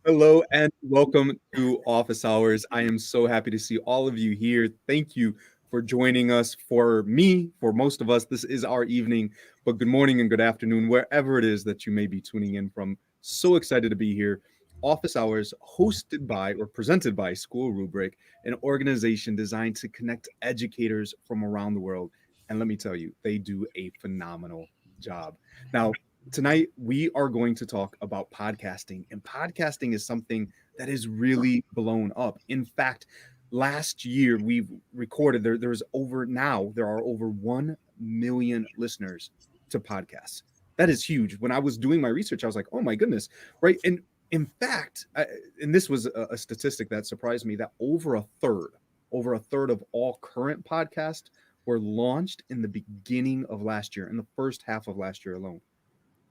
Hello and welcome to Office Hours. I am so happy to see all of you here. Thank you for joining us. For me, for most of us, this is our evening, but good morning and good afternoon, wherever it is that you may be tuning in from. So excited to be here. Office Hours, hosted by or presented by School Rubric, an organization designed to connect educators from around the world. And let me tell you, they do a phenomenal job. Now, tonight we are going to talk about podcasting, and podcasting is something that is really blown up. In fact, last year we've recorded there are over 1 million listeners to podcasts. That is huge. When I was doing my research, I was like, oh my goodness, right? And in fact, and this was a statistic that surprised me, that over a third of all current podcasts were launched in the beginning of last year, in the first half of last year alone.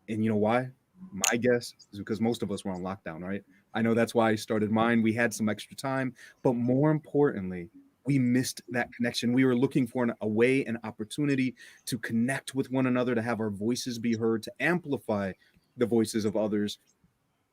And you know why? My guess is because most of us were on lockdown, right? I know that's why I started mine. We had some extra time, but more importantly, we missed that connection. We were looking for a way, an opportunity to connect with one another, to have our voices be heard, to amplify the voices of others.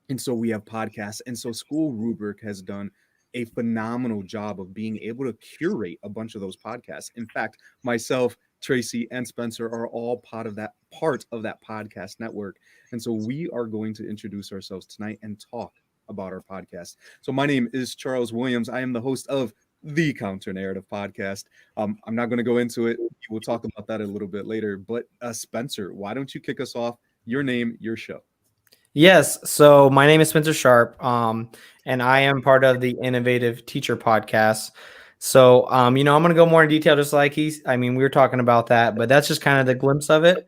And so we have podcasts. And so School Rubric has done a phenomenal job of being able to curate a bunch of those podcasts. In fact, myself, Tracy, and Spencer are all part of that podcast network. And so we are going to introduce ourselves tonight and talk about our podcast. So my name is Charles Williams. I am the host of the Counter Narrative Podcast. I'm not going to go into it. We'll talk about that a little bit later. But Spencer, why don't you kick us off? Your name, your show. Yes. So my name is Spencer Sharp, and I am part of the Innovative Teacher Podcast. So, I'm going to go more in detail, just like we were talking about that, but that's just kind of the glimpse of it.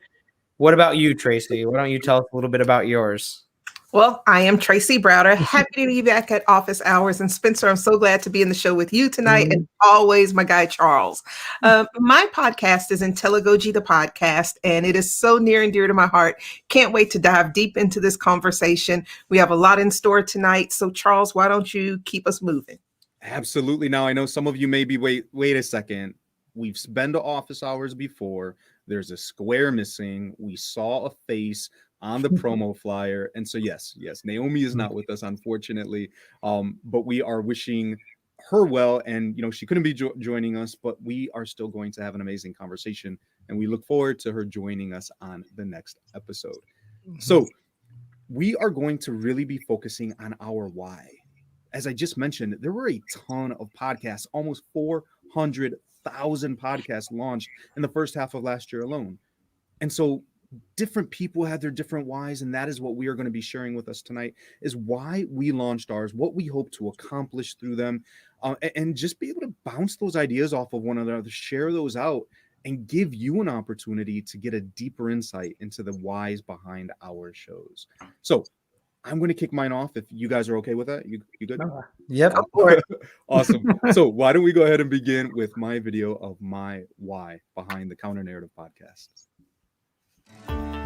What about you, Tracy? Why don't you tell us a little bit about yours? Well, I am Traci Browder. Happy to be back at Office Hours. And Spencer, I'm so glad to be in the show with you tonight. And always my guy, Charles. My podcast is Intelligogy The Podcast, and it is so near and dear to my heart. Can't wait to dive deep into this conversation. We have a lot in store tonight. So, Charles, why don't you keep us moving? Absolutely. Now, I know some of you may be, wait a second. We've been to Office Hours before. There's a square missing. We saw a face on the promo flyer. And so, yes, Naomi is not with us, unfortunately. But we are wishing her well. And, she couldn't be joining us, but we are still going to have an amazing conversation. And we look forward to her joining us on the next episode. So we are going to really be focusing on our why. As I just mentioned, there were a ton of podcasts, almost 400,000 podcasts launched in the first half of last year alone. And so different people had their different whys, and that is what we are going to be sharing with us tonight, is why we launched ours, what we hope to accomplish through them, and just be able to bounce those ideas off of one another, share those out, and give you an opportunity to get a deeper insight into the whys behind our shows. So I'm going to kick mine off if you guys are okay with that. You good? Yep. Awesome. So why don't we go ahead and begin with my video of my why behind the Counter Narrative Podcast.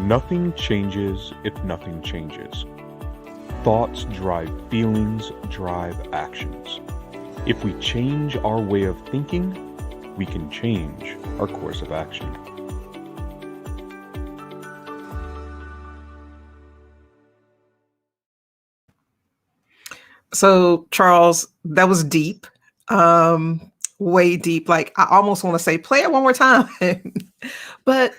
Nothing changes if nothing changes. Thoughts drive feelings, drive actions. If we change our way of thinking, we can change our course of action. So, Charles, that was deep, way deep. Like, I almost want to say, play it one more time. But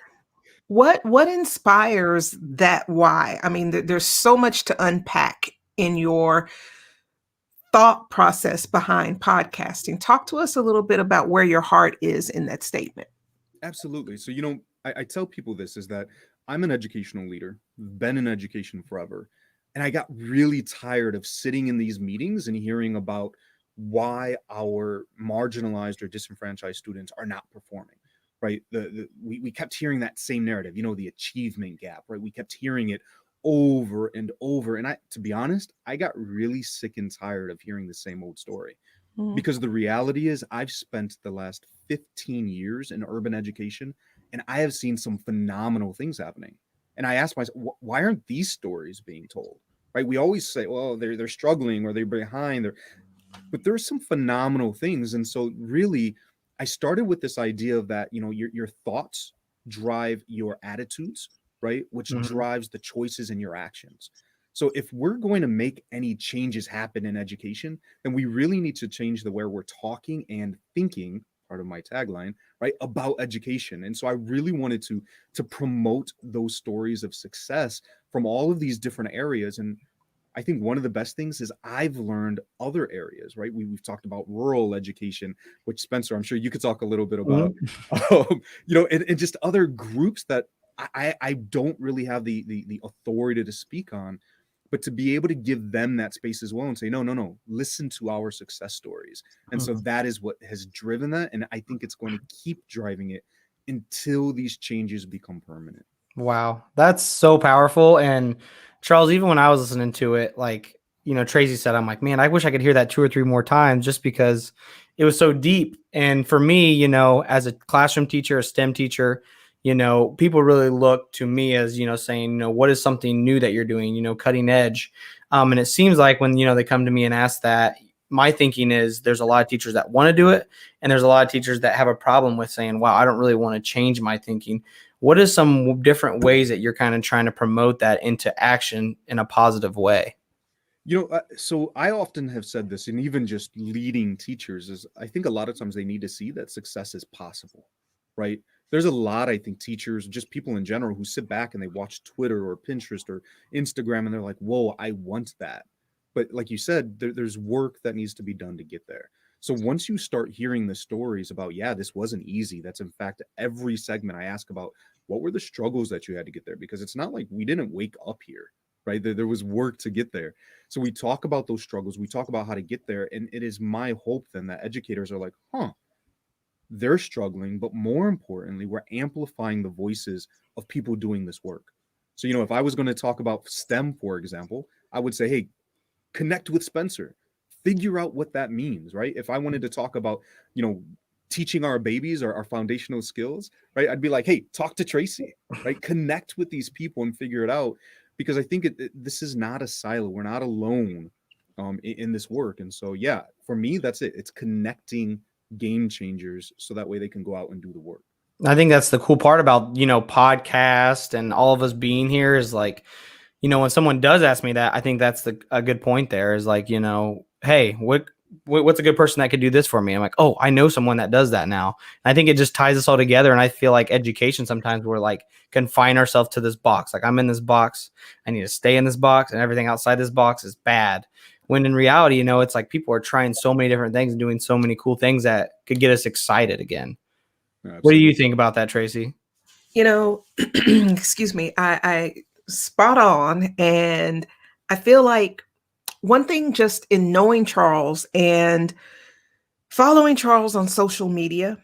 what inspires that why? I mean, there's so much to unpack in your thought process behind podcasting. Talk to us a little bit about where your heart is in that statement. Absolutely. So, I tell people this is that I'm an educational leader, been in education forever. And I got really tired of sitting in these meetings and hearing about why our marginalized or disenfranchised students are not performing, right? We kept hearing that same narrative, the achievement gap, right? We kept hearing it over and over. And to be honest, I got really sick and tired of hearing the same old story. Because the reality is I've spent the last 15 years in urban education, and I have seen some phenomenal things happening. And I asked myself, why aren't these stories being told? Right? We always say, well, they're struggling or they're behind, but there's some phenomenal things. And so really, I started with this idea of that, your thoughts drive your attitudes, right? Which drives the choices in your actions. So if we're going to make any changes happen in education, then we really need to change the where we're talking and thinking, part of my tagline, right, about education. And so I really wanted to promote those stories of success from all of these different areas. And I think one of the best things is I've learned other areas, right? We've talked about rural education, which Spencer, I'm sure you could talk a little bit about, and just other groups that I don't really have the authority to speak on, but to be able to give them that space as well and say, no, listen to our success stories. And so that is what has driven that. And I think it's going to keep driving it until these changes become permanent. Wow, that's so powerful. And Charles, even when I was listening to it, like, Traci said, I'm like, man, I wish I could hear that 2 or 3 more times just because it was so deep. And for me, as a classroom teacher, a STEM teacher, people really look to me as, saying, what is something new that you're doing, cutting edge. And it seems like when, they come to me and ask that, my thinking is there's a lot of teachers that want to do it. And there's a lot of teachers that have a problem with saying, wow, I don't really want to change my thinking. What is some different ways that you're kind of trying to promote that into action in a positive way? So I often have said this, and even just leading teachers, is I think a lot of times they need to see that success is possible, right? There's a lot, I think, teachers, just people in general, who sit back and they watch Twitter or Pinterest or Instagram and they're like, whoa, I want that. But like you said, there's work that needs to be done to get there. So once you start hearing the stories about, yeah, this wasn't easy. That's in fact every segment I ask about, what were the struggles that you had to get there? Because it's not like we didn't wake up here, right? There was work to get there. So we talk about those struggles. We talk about how to get there. And it is my hope then that educators are like, they're struggling, but more importantly, we're amplifying the voices of people doing this work. So, if I was going to talk about STEM, for example, I would say, hey, connect with Spencer, figure out what that means, right? If I wanted to talk about, teaching our babies our foundational skills, right? I'd be like, hey, talk to Traci, right? Connect with these people and figure it out, because I think this is not a silo. We're not alone in this work. And so, yeah, for me, that's it. It's connecting game changers so that way they can go out and do the work. I think that's the cool part about, podcast and all of us being here is like, when someone does ask me that, I think that's a good point there is like, hey, what's a good person that could do this for me? I'm like, oh, I know someone that does that now. And I think it just ties us all together. And I feel like education, sometimes we're like confine ourselves to this box. Like, I'm in this box, I need to stay in this box, and everything outside this box is bad. When in reality, it's like people are trying so many different things and doing so many cool things that could get us excited again. Absolutely. What do you think about that, Traci? Excuse me, I spot on. And I feel like one thing, just in knowing Charles and following Charles on social media,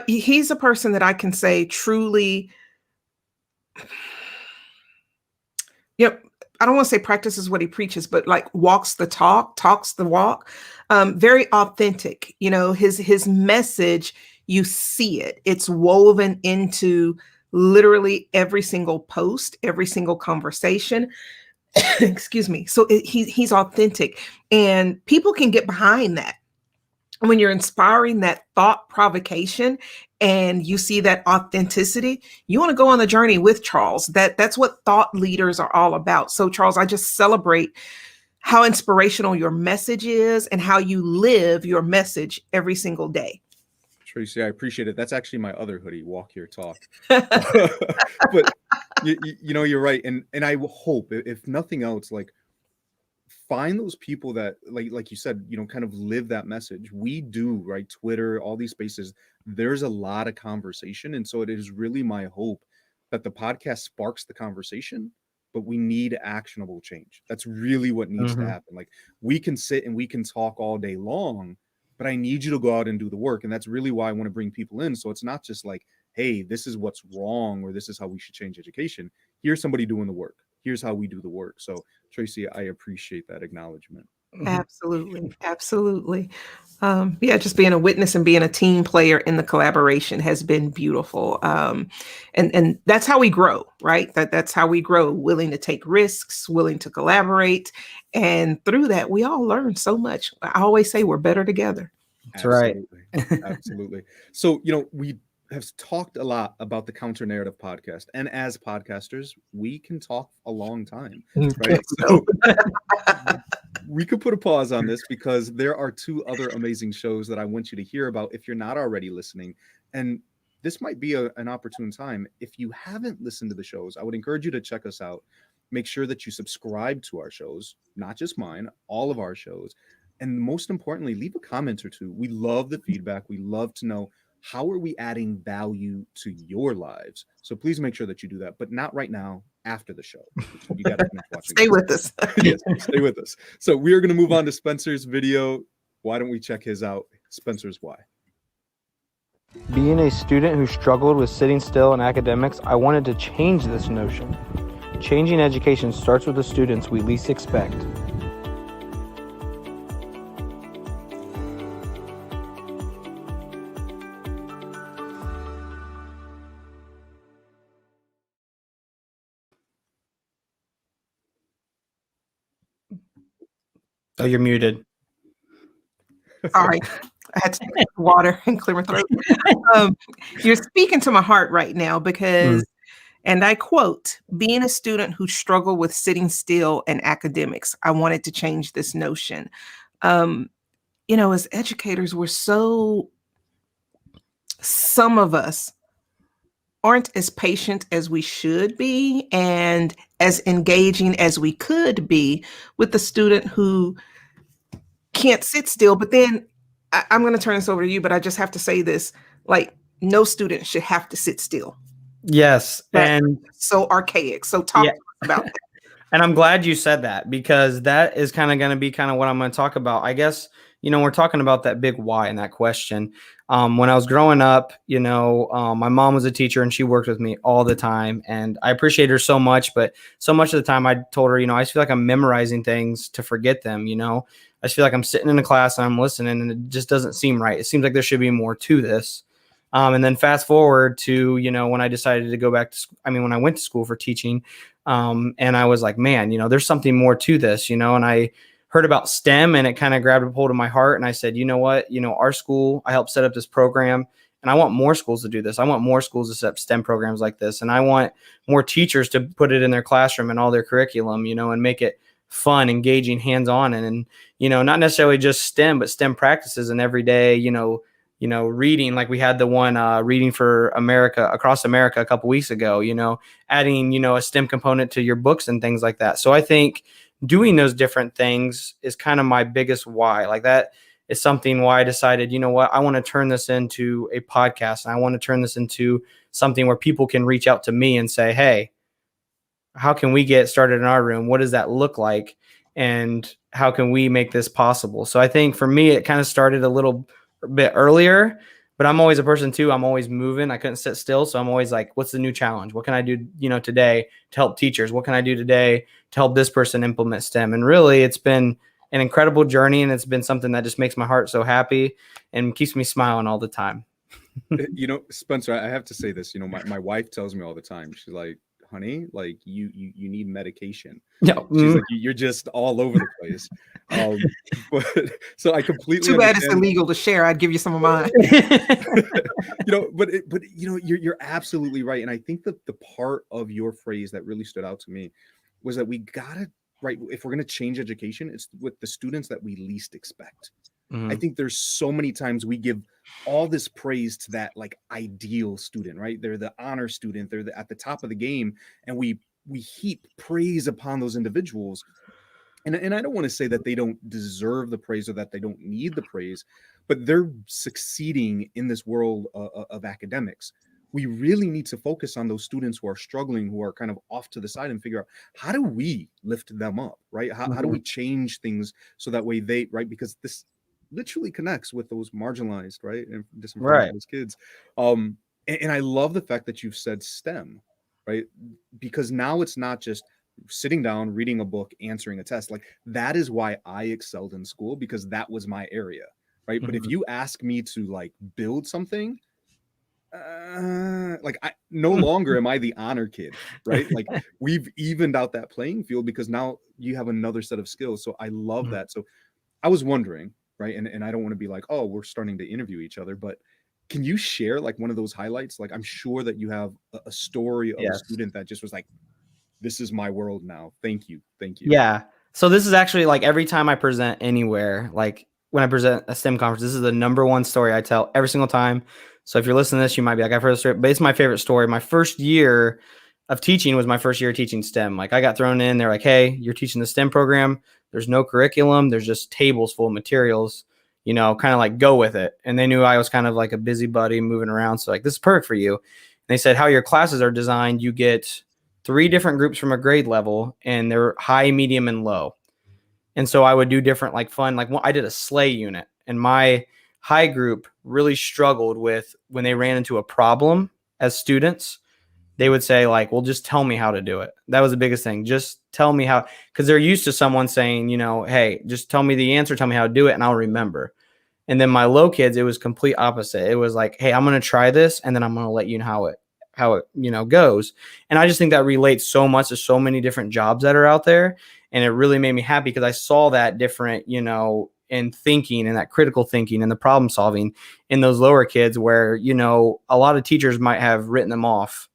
he's a person that I can say truly, I don't want to say practices what he preaches, but like walks the talk, talks the walk. Very authentic. His message, you see it. It's woven into literally every single post, every single conversation. Excuse me. So he's authentic, and people can get behind that. When you're inspiring that thought provocation and you see that authenticity, you want to go on the journey with Charles. That's what thought leaders are all about. So Charles, I just celebrate how inspirational your message is and how you live your message every single day. Traci, I appreciate it. That's actually my other hoodie, Walk Here Talk. But you're right. And I hope, if nothing else, like, find those people that, like you said, kind of live that message. We do, right? Twitter, all these spaces, there's a lot of conversation. And so it is really my hope that the podcast sparks the conversation, but we need actionable change. That's really what needs to happen. Like, we can sit and we can talk all day long, but I need you to go out and do the work. And that's really why I want to bring people in. So it's not just like, hey, this is what's wrong, or this is how we should change education. Here's somebody doing the work. Here's how we do the work. So Traci, I appreciate that acknowledgement. Absolutely. Absolutely. Just being a witness and being a team player in the collaboration has been beautiful. And that's how we grow, right? That's how we grow, willing to take risks, willing to collaborate. And through that, we all learn so much. I always say we're better together. That's right. Absolutely. So, we have talked a lot about the Counter Narrative podcast, and as podcasters, we can talk a long time, right? So we could put a pause on this because there are 2 other amazing shows that I want you to hear about if you're not already listening. And this might be an opportune time. If you haven't listened to the shows, I would encourage you to check us out. Make sure that you subscribe to our shows, not just mine, all of our shows. And most importantly, leave a comment or 2. We love the feedback. We love to know, how are we adding value to your lives? So please make sure that you do that, but not right now, after the show. You got to finish watching. Stay with us. Yes, stay with us. So we are going to move on to Spencer's video. Why don't we check his out? Spencer's Why. Being a student who struggled with sitting still in academics, I wanted to change this notion. Changing education starts with the students we least expect. Oh, you're muted. Sorry, I had to take water and clear my throat. You're speaking to my heart right now because, and I quote, being a student who struggled with sitting still in academics, I wanted to change this notion. As educators, some of us aren't as patient as we should be and as engaging as we could be with the student who can't sit still. But then I'm going to turn this over to you, but I just have to say this, like, no student should have to sit still. Yes. That's and so archaic. So talk to us about that. And I'm glad you said that, because that is kind of going to be kind of what I'm going to talk about. I guess, we're talking about that big why in that question. When I was growing up, my mom was a teacher and she worked with me all the time, and I appreciate her so much, but so much of the time I told her, I just feel like I'm memorizing things to forget them. I just feel like I'm sitting in a class and I'm listening and it just doesn't seem right. It seems like there should be more to this. And then fast forward to, when I decided to go back to school, when I went to school for teaching, and I was like, man, there's something more to this, and I heard about STEM and it kind of grabbed a hold of my heart. And I said, you know what, our school, I helped set up this program and I want more schools to do this. I want more schools to set up STEM programs like this. And I want more teachers to put it in their classroom and all their curriculum, and make it fun, engaging, hands-on, and not necessarily just STEM, but STEM practices and everyday, reading, like we had the one reading for America, across America a couple weeks ago, adding, a STEM component to your books and things like that. So I think doing those different things is kind of my biggest why. Like, that is something why I decided, what, I want to turn this into a podcast, and I want to turn this into something where people can reach out to me and say, hey, how can we get started in our room? What does that look like? And how can we make this possible? So I think for me, it kind of started a little bit earlier, but I'm always a person too. I'm always moving. I couldn't sit still. So I'm always like, what's the new challenge? What can I do, today to help teachers? What can I do today to help this person implement STEM? And really, it's been an incredible journey. And it's been something that just makes my heart so happy and keeps me smiling all the time. Spencer, I have to say this, my wife tells me all the time, she's like, honey, like you need medication. No. She's like, you're just all over the place. But so I completely Too bad understand. it's illegal to share. I'd give you some of mine. But you're absolutely right. And I think that the part of your phrase that really stood out to me was that we gotta, right, if we're gonna change education, it's with the students that we least expect. Mm-hmm. I think there's so many times we give all this praise to that like ideal student, right? They're the honor student, they're at the top of the game, and we heap praise upon those individuals. And I don't want to say that they don't deserve the praise or that they don't need the praise, but they're succeeding in this world of academics. We really need to focus on those students who are struggling, who are kind of off to the side, and figure out, how do we lift them up, right? How do we change things so that way they, right? Because this literally connects with those marginalized, right, and disenfranchised kids. And I love the fact that you've said STEM, right? Because now it's not just sitting down, reading a book, answering a test. Like, that is why I excelled in school, because that was my area, right? But if you ask me to like build something, like, I no longer am I the honor kid, right? Like, we've evened out that playing field because now you have another set of skills. So I love that. So I was wondering, right, and I don't want to be like, oh, we're starting to interview each other, but can you share like one of those highlights? Like, I'm sure that you have a story of a Yes. student that just was like, this is my world now. Thank you. Yeah. So this is actually like every time I present anywhere, like when I present a STEM conference, this is the number one story I tell every single time. So if you're listening to this, you might be like, I've heard the story, but it's my favorite story. My first year of teaching was my first year teaching STEM. Like I got thrown in, they're like, hey, you're teaching the STEM program. There's no curriculum. There's just tables full of materials, you know, kind of like go with it. And they knew I was kind of like a busybody moving around. So like, this is perfect for you. And they said how your classes are designed, you get 3 different groups from a grade level, and they're high, medium, and low. And so I would do different, like fun, like I did a sleigh unit, and my high group really struggled with when they ran into a problem as students. They would say like, well, just tell me how to do it. That was the biggest thing. Just tell me how, because they're used to someone saying, you know, hey, just tell me the answer, tell me how to do it, and I'll remember. And then my low kids, it was complete opposite. It was like, hey, I'm going to try this, and then I'm going to let you know how it, you know, goes. And I just think that relates so much to so many different jobs that are out there. And it really made me happy because I saw that different, you know, in thinking and that critical thinking and the problem solving in those lower kids where, you know, a lot of teachers might have written them off.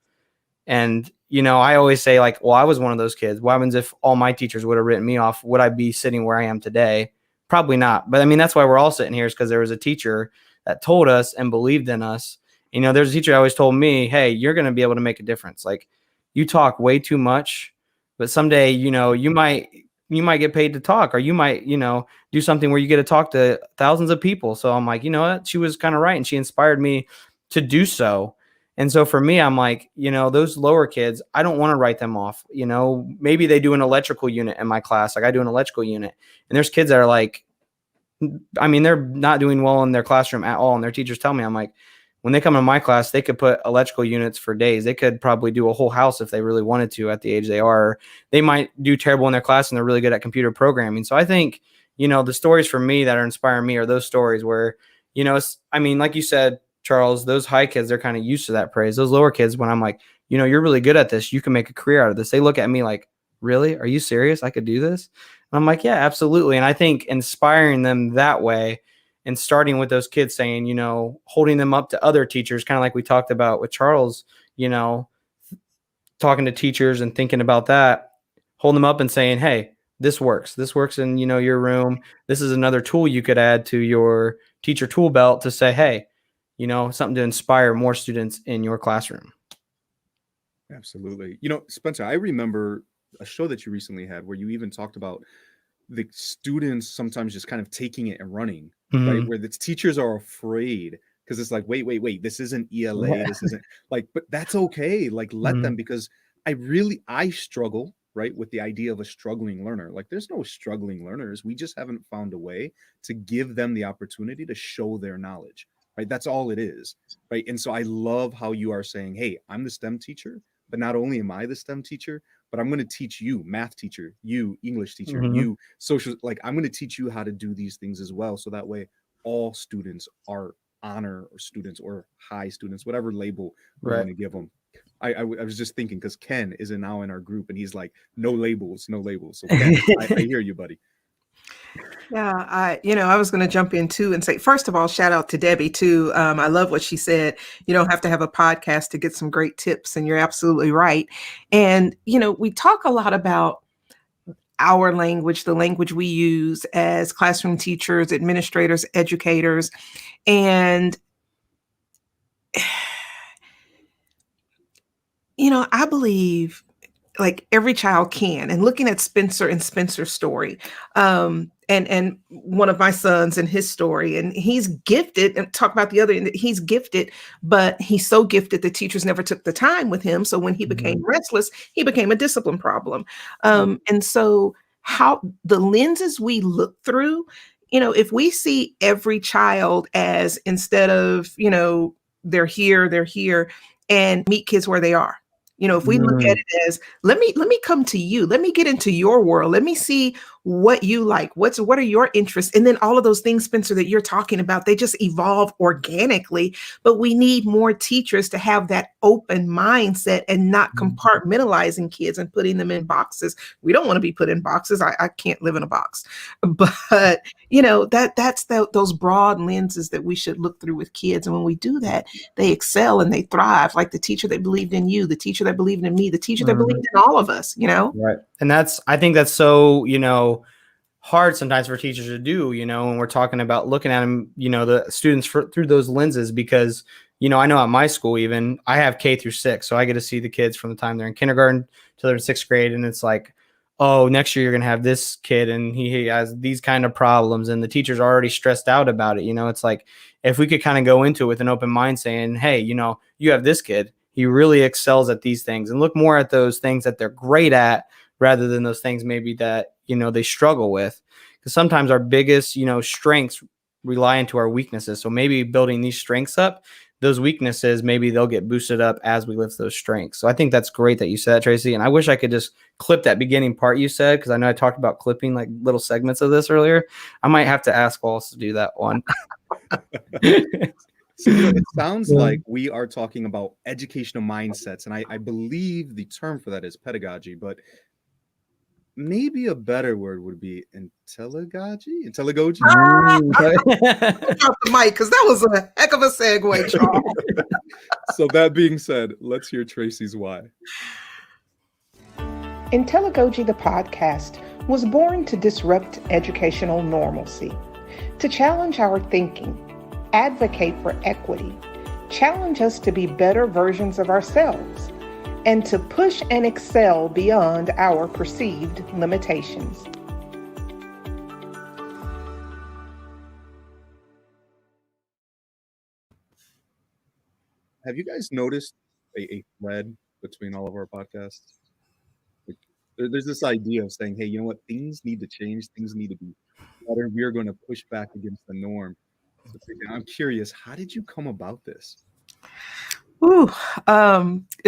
And, you know, I always say like, well, I was one of those kids. What happens if all my teachers would have written me off? Would I be sitting where I am today? Probably not. But I mean, that's why we're all sitting here, is because there was a teacher that told us and believed in us. You know, there's a teacher that always told me, hey, you're going to be able to make a difference. Like, you talk way too much, but someday, you know, you might get paid to talk, or you might, you know, do something where you get to talk to thousands of people. So I'm like, you know what? She was kind of right. And she inspired me to do so. And so for me, I'm like, you know, those lower kids, I don't want to write them off. You know, maybe they do an electrical unit in my class. Like I do an electrical unit, and there's kids that are like, I mean, they're not doing well in their classroom at all. And their teachers tell me, I'm like, when they come to my class, they could put electrical units for days. They could probably do a whole house if they really wanted to at the age they are. They might do terrible in their class and they're really good at computer programming. So I think, you know, the stories for me that are inspiring me are those stories where, you know, I mean, like you said, Charles, those high kids, they're kind of used to that praise. Those lower kids, when I'm like, you know, you're really good at this, you can make a career out of this, they look at me like, really? Are you serious? I could do this? And I'm like, yeah, absolutely. And I think inspiring them that way, and starting with those kids saying, you know, holding them up to other teachers, kind of like we talked about with Charles, you know, talking to teachers and thinking about that, holding them up and saying, hey, this works. This works in, you know, your room. This is another tool you could add to your teacher tool belt to say, hey, you know, something to inspire more students in your classroom. Absolutely. You know, Spencer, I remember a show that you recently had where you even talked about the students sometimes just kind of taking it and running, right? Where the teachers are afraid because it's like, wait, this isn't ELA. This isn't like, but that's okay. Like, let them, because I struggle, right, with the idea of a struggling learner. Like, there's no struggling learners. We just haven't found a way to give them the opportunity to show their knowledge, right? That's all it is, right? And so I love how you are saying, hey, I'm the STEM teacher, but not only am I the STEM teacher, but I'm going to teach you, math teacher, you, English teacher, you, social, like I'm going to teach you how to do these things as well. So that way all students are honor or students or high students, whatever label we're going to give them. I was just thinking, because Ken is now in our group and he's like, no labels. So Ken, I hear you, buddy. Yeah, I was going to jump in too and say, first of all, shout out to Debbie too. I love what she said. You don't have to have a podcast to get some great tips, and you're absolutely right. And, you know, we talk a lot about our language, the language we use as classroom teachers, administrators, educators, and, you know, I believe like every child can. And looking at Spencer and Spencer's story, and one of my sons and his story, and he's gifted, and talk about the other end, he's gifted, but he's so gifted the teachers never took the time with him. So when he became restless, he became a discipline problem. And so how the lenses we look through, you know, if we see every child as, instead of, you know, they're here, and meet kids where they are. You know, if we look at it as, let me come to you, let me get into your world, let me see what you like, what are your interests. And then all of those things, Spencer, that you're talking about, they just evolve organically. But we need more teachers to have that open mindset and not compartmentalizing kids and putting them in boxes. We don't want to be put in boxes. I can't live in a box. But, that's those broad lenses that we should look through with kids. And when we do that, they excel and they thrive, like the teacher that believed in you, the teacher that believed in me, the teacher that believed in all of us, Right. And I think that's so, hard sometimes for teachers to do, when we're talking about looking at them, the students through those lenses, because, I know at my school, even I have K through 6. So I get to see the kids from the time they're in kindergarten till they're in 6th grade. And it's like, oh, next year you're going to have this kid and he has these kind of problems, and the teacher's already stressed out about it. It's like, if we could kind of go into it with an open mind saying, hey, you have this kid, he really excels at these things, and look more at those things that they're great at rather than those things maybe that, they struggle with. Because sometimes our biggest, strengths rely into our weaknesses. So maybe building these strengths up, those weaknesses, maybe they'll get boosted up as we lift those strengths. So I think that's great that you said that, Traci. And I wish I could just clip that beginning part you said, because I know I talked about clipping like little segments of this earlier. I might have to ask Wallace to do that one. So it sounds like we are talking about educational mindsets, and I believe the term for that is pedagogy, but maybe a better word would be intelligogy. Drop the mic, because that was a heck of a segue, Charles. So that being said, let's hear Traci's why. Intelligogy The Podcast was born to disrupt educational normalcy, to challenge our thinking, advocate for equity, challenge us to be better versions of ourselves, and to push and excel beyond our perceived limitations. Have you guys noticed a thread between all of our podcasts? There's this idea of saying, hey, you know what? Things need to change. Things need to be better. We are going to push back against the norm. So I'm curious, how did you come about this?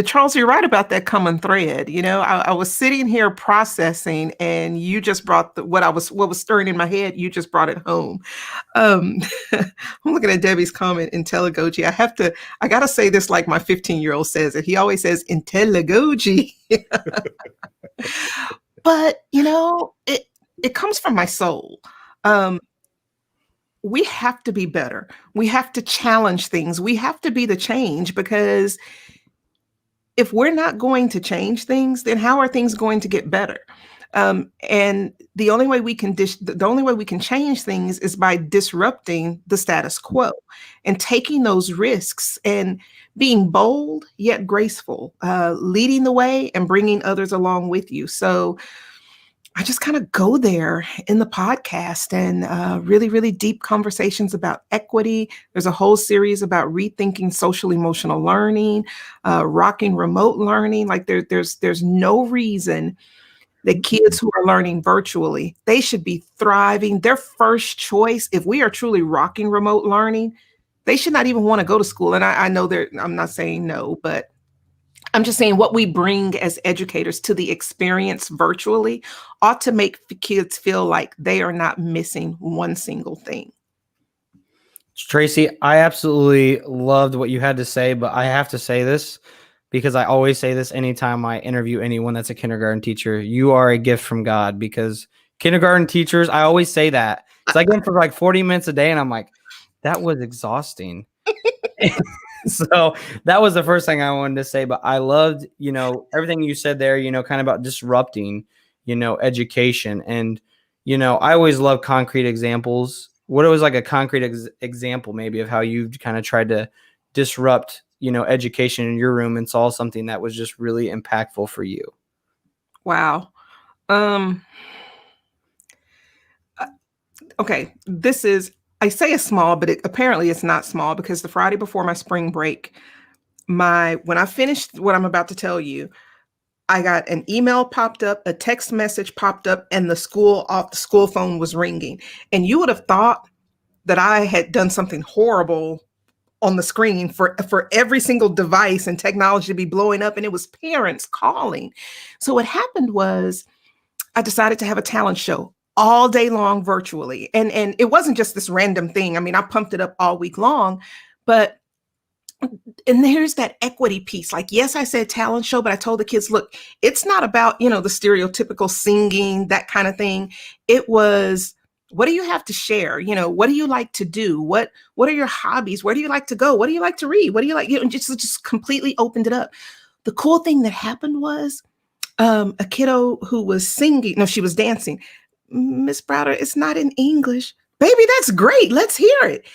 Charles, you're right about that common thread. I was sitting here processing, and you just brought what was stirring in my head. You just brought it home. I'm looking at Debbie's comment, Intelligogy. I got to say this like my 15-year-old says it. He always says Intelligogy. But, it comes from my soul. We have to be better. We have to challenge things. We have to be the change, because if we're not going to change things, then how are things going to get better? And the only way we can change things is by disrupting the status quo and taking those risks and being bold yet graceful, leading the way and bringing others along with you. So I just kind of go there in the podcast, and really, really deep conversations about equity. There's a whole series about rethinking social emotional learning, rocking remote learning. Like there's no reason that kids who are learning virtually, they should be thriving. Their first choice, if we are truly rocking remote learning, they should not even want to go to school. And I know I'm not saying no, but I'm just saying what we bring as educators to the experience virtually ought to make kids feel like they are not missing one single thing. Traci, I absolutely loved what you had to say, but I have to say this because I always say this anytime I interview anyone that's a kindergarten teacher. You are a gift from God, because kindergarten teachers, I always say that. It's like going for like 40 minutes a day, and I'm like, that was exhausting. So that was the first thing I wanted to say, but I loved, everything you said there, kind of about disrupting, education. And, I always love concrete examples. What was like a concrete example maybe of how you've kind of tried to disrupt, education in your room and saw something that was just really impactful for you? Wow. Okay. I say it's small, but apparently it's not small, because the Friday before my spring break, when I finished what I'm about to tell you, I got an email popped up, a text message popped up, and the school phone was ringing. And you would have thought that I had done something horrible on the screen for every single device and technology to be blowing up, and it was parents calling. So what happened was I decided to have a talent show all day long virtually. And it wasn't just this random thing. I mean, I pumped it up all week long, but and there's that equity piece. Like, yes, I said talent show, but I told the kids, look, it's not about, the stereotypical singing, that kind of thing. It was, what do you have to share? What do you like to do? What are your hobbies? Where do you like to go? What do you like to read? What do you like? Just completely opened it up. The cool thing that happened was a kiddo who was singing, no, she was dancing. Miss Browder, it's not in English. Baby, that's great. Let's hear it.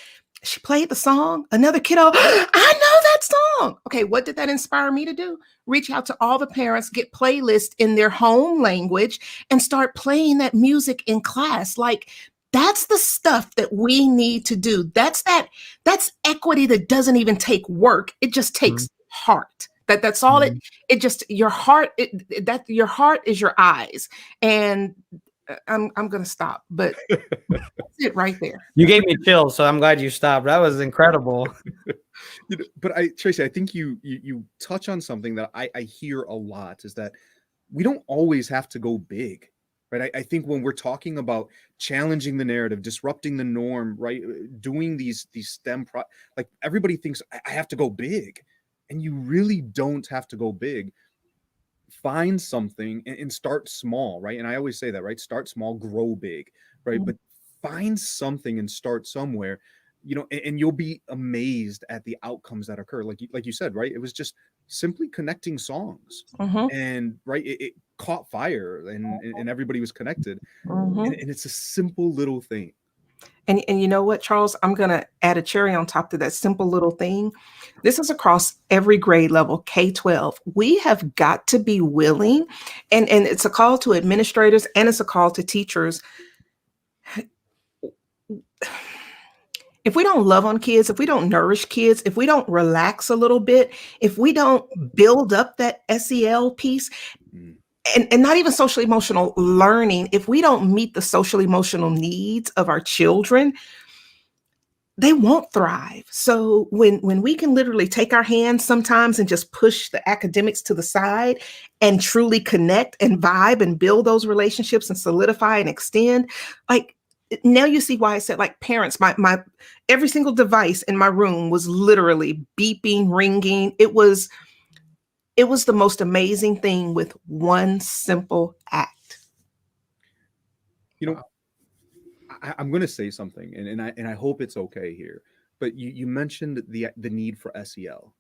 She played the song. Another kiddo, I know that song. Okay, what did that inspire me to do? Reach out to all the parents, get playlists in their home language, and start playing that music in class. Like, that's the stuff that we need to do. That's equity that doesn't even take work. It just takes heart. That's all it just, your heart, your heart is your eyes. And I'm going to stop, but that's it right there. You gave me chills, so I'm glad you stopped. That was incredible. But Traci, I think you touch on something that I hear a lot, is that we don't always have to go big, right? I think when we're talking about challenging the narrative, disrupting the norm, right? Doing these STEM, like, everybody thinks I have to go big, and you really don't have to go big. Find something and start small, right? And I always say that, right? Start small, grow big, right? But find something and start somewhere, and you'll be amazed at the outcomes that occur. Like you said, right? It was just simply connecting songs, and right, it caught fire, and everybody was connected, and it's a simple little thing. And you know what, Charles? I'm going to add a cherry on top to that simple little thing. This is across every grade level, K-12. We have got to be willing, and it's a call to administrators and it's a call to teachers. If we don't love on kids, if we don't nourish kids, if we don't relax a little bit, if we don't build up that SEL piece, and not even social emotional learning, if we don't meet the social emotional needs of our children, they won't thrive. So when we can literally take our hands sometimes and just push the academics to the side and truly connect and vibe and build those relationships and solidify and extend, like, now you see why I said, like, parents, my every single device in my room was literally beeping, ringing. It was the most amazing thing with one simple act. I'm going to say something, and I hope it's okay here. But you mentioned the need for SEL,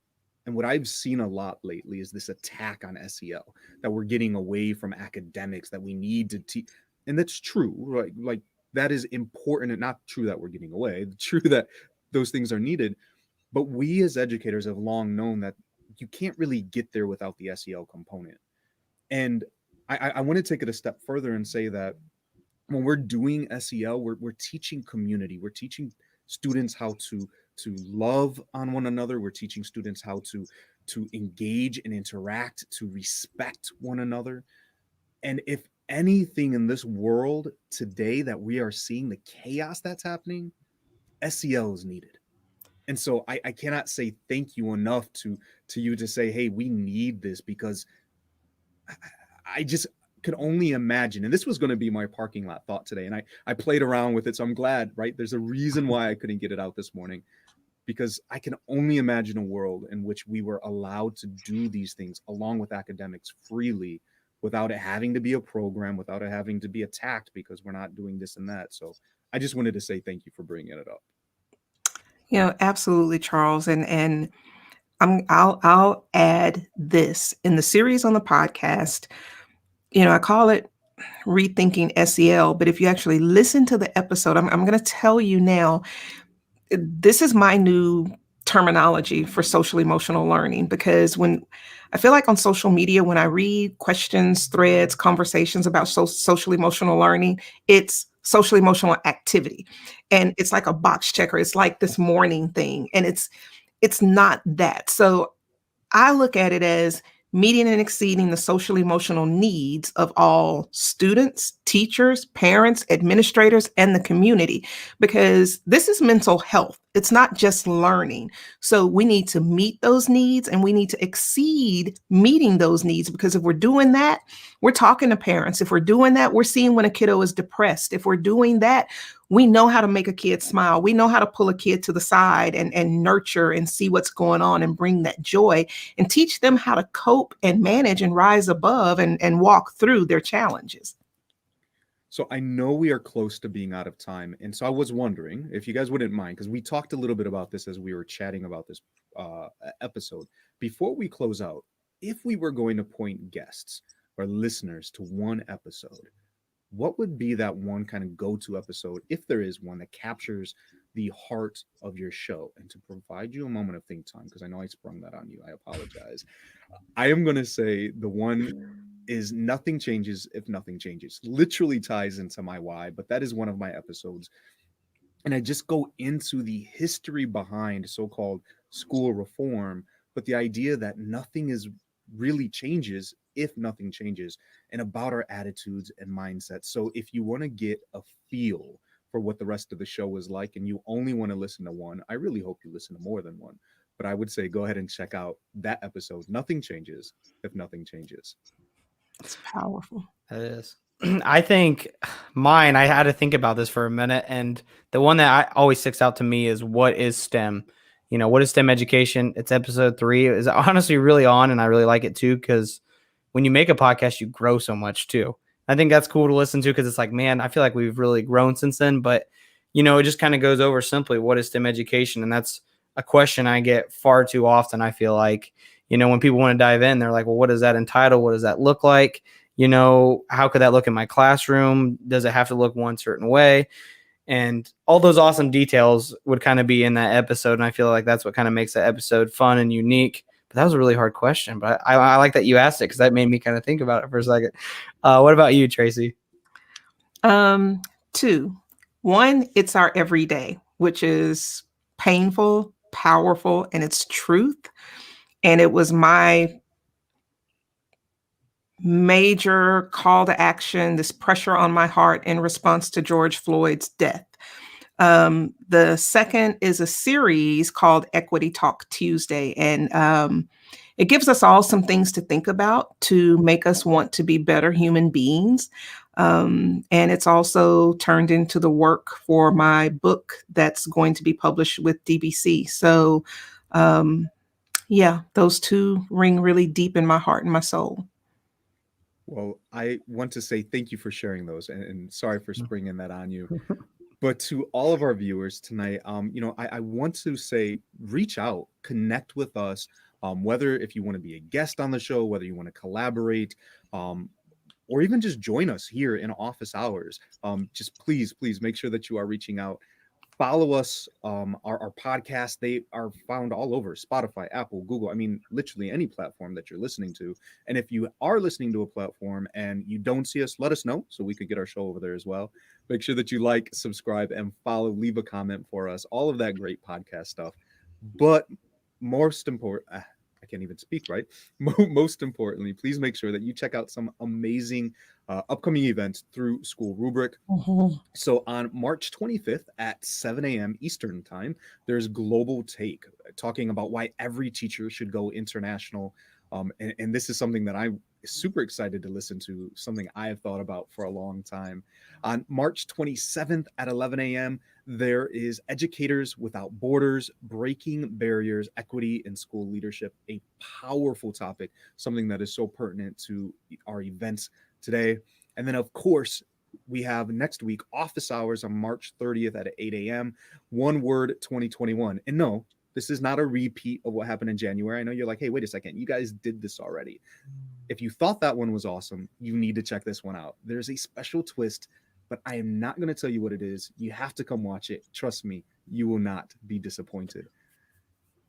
and what I've seen a lot lately is this attack on SEL, that we're getting away from academics, that we need to teach, and that's true, right? Like, that is important, and not true that we're getting away. It's true that those things are needed, but we as educators have long known that you can't really get there without the SEL component. And I want to take it a step further and say that when we're doing SEL, we're teaching community. We're teaching students how to love on one another. We're teaching students how to engage and interact, to respect one another. And if anything in this world today that we are seeing, the chaos that's happening, SEL is needed. And so I cannot say thank you enough to you to say, hey, we need this, because I just could only imagine, and this was going to be my parking lot thought today, and I played around with it, so I'm glad, right? There's a reason why I couldn't get it out this morning, because I can only imagine a world in which we were allowed to do these things along with academics freely, without it having to be a program, without it having to be attacked because we're not doing this and that. So I just wanted to say thank you for bringing it up. Absolutely, Charles. And I'll add this in the series on the podcast. I call it Rethinking SEL, but if you actually listen to the episode, I'm going to tell you now, this is my new terminology for social emotional learning, because when I feel like on social media, when I read questions, threads, conversations about social emotional learning, it's social emotional activity. And it's like a box checker. It's like this morning thing. And it's not that. So I look at it as meeting and exceeding the social emotional needs of all students, teachers, parents, administrators, and the community, because this is mental health. It's not just learning. So we need to meet those needs, and we need to exceed meeting those needs, because if we're doing that, we're talking to parents. If we're doing that, we're seeing when a kiddo is depressed. If we're doing that, we know how to make a kid smile. We know how to pull a kid to the side and nurture and see what's going on and bring that joy and teach them how to cope and manage and rise above and walk through their challenges. So I know we are close to being out of time. And so I was wondering if you guys wouldn't mind, because we talked a little bit about this as we were chatting about this episode. Before we close out, if we were going to point guests or listeners to one episode, what would be that one kind of go-to episode, if there is one, that captures the heart of your show? And to provide you a moment of think time, because I know I sprung that on you, I apologize. I am going to say the one is Nothing Changes If Nothing Changes. Literally ties into my why, but that is one of my episodes. And I just go into the history behind so-called school reform, but the idea that nothing is really changes if nothing changes, and about our attitudes and mindsets. So if you want to get a feel for what the rest of the show is like and you only want to listen to one, I really hope you listen to more than one. But I would say go ahead and check out that episode, Nothing Changes If Nothing Changes. It's powerful. It is. I think mine, I had to think about this for a minute. And the one that always sticks out to me is, what is STEM? You know, what is STEM education? It's episode 3. It's honestly really on, and I really like it too, because when you make a podcast, you grow so much too. I think that's cool to listen to, because it's like, man, I feel like we've really grown since then. But, you know, it just kind of goes over simply, what is STEM education? And that's a question I get far too often. I feel like, you know, when people want to dive in, they're like, well, what does that entitle? What does that look like? You know, how could that look in my classroom? Does it have to look one certain way? And all those awesome details would kind of be in that episode. And I feel like that's what kind of makes that episode fun and unique. But that was a really hard question. But I like that you asked it, because that made me kind of think about it for a second. What about you, Traci? 2. 1, it's our everyday, which is painful, powerful, and it's truth. And it was my major call to action, this pressure on my heart in response to George Floyd's death. The second is a series called Equity Talk Tuesday. And it gives us all some things to think about to make us want to be better human beings. And it's also turned into the work for my book that's going to be published with DBC. So, yeah, those 2 ring really deep in my heart and my soul. Well, I want to say thank you for sharing those, and sorry for springing that on you. But to all of our viewers tonight, you know, I want to say, reach out, connect with us, whether if you want to be a guest on the show, whether you want to collaborate, or even just join us here in office hours. Just please make sure that you are reaching out. Follow us, our podcast. They are found all over: Spotify, Apple, Google. I mean, literally any platform that you're listening to. And if you are listening to a platform and you don't see us, let us know so we could get our show over there as well. Make sure that you like, subscribe, and follow. Leave a comment for us. All of that great podcast stuff. But most important, I can't even speak, right? Most importantly, please make sure that you check out some amazing upcoming events through School Rubric. Mm-hmm. So on March 25th at 7 a.m. Eastern Time, there's Global Take, talking about why every teacher should go international. And this is something that I'm super excited to listen to, something I have thought about for a long time. On March 27th at 11 a.m., there is Educators Without Borders, Breaking Barriers, Equity in School Leadership, a powerful topic, something that is so pertinent to our events today. And then, of course, we have next week office hours on March 30th at 8 a.m. One word, 2021. And no, this is not a repeat of what happened in January. I know you're like, hey, wait a second, you guys did this already. If you thought that one was awesome, you need to check this one out. There's a special twist, but I am not going to tell you what it is. You have to come watch it. Trust me, you will not be disappointed.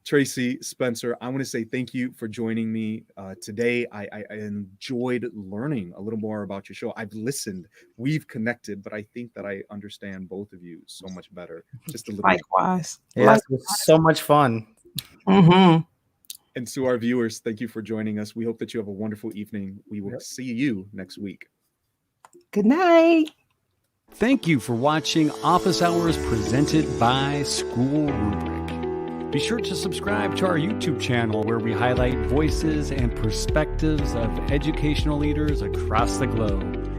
Traci, Spencer, I want to say thank you for joining me today. I enjoyed learning a little more about your show. I've listened, we've connected, but I think that I understand both of you so much better. Just a little. Likewise. Yeah, it was so much fun. Mm-hmm. And to our viewers, thank you for joining us. We hope that you have a wonderful evening. We will see you next week. Good night. Thank you for watching Office Hours presented by School Rubric. Be sure to subscribe to our YouTube channel where we highlight voices and perspectives of educational leaders across the globe.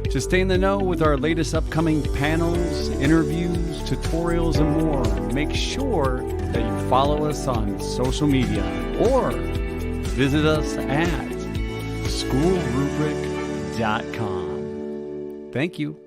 To stay in the know with our latest upcoming panels, interviews, tutorials, and more, make sure that you follow us on social media or visit us at schoolrubric.com. Thank you.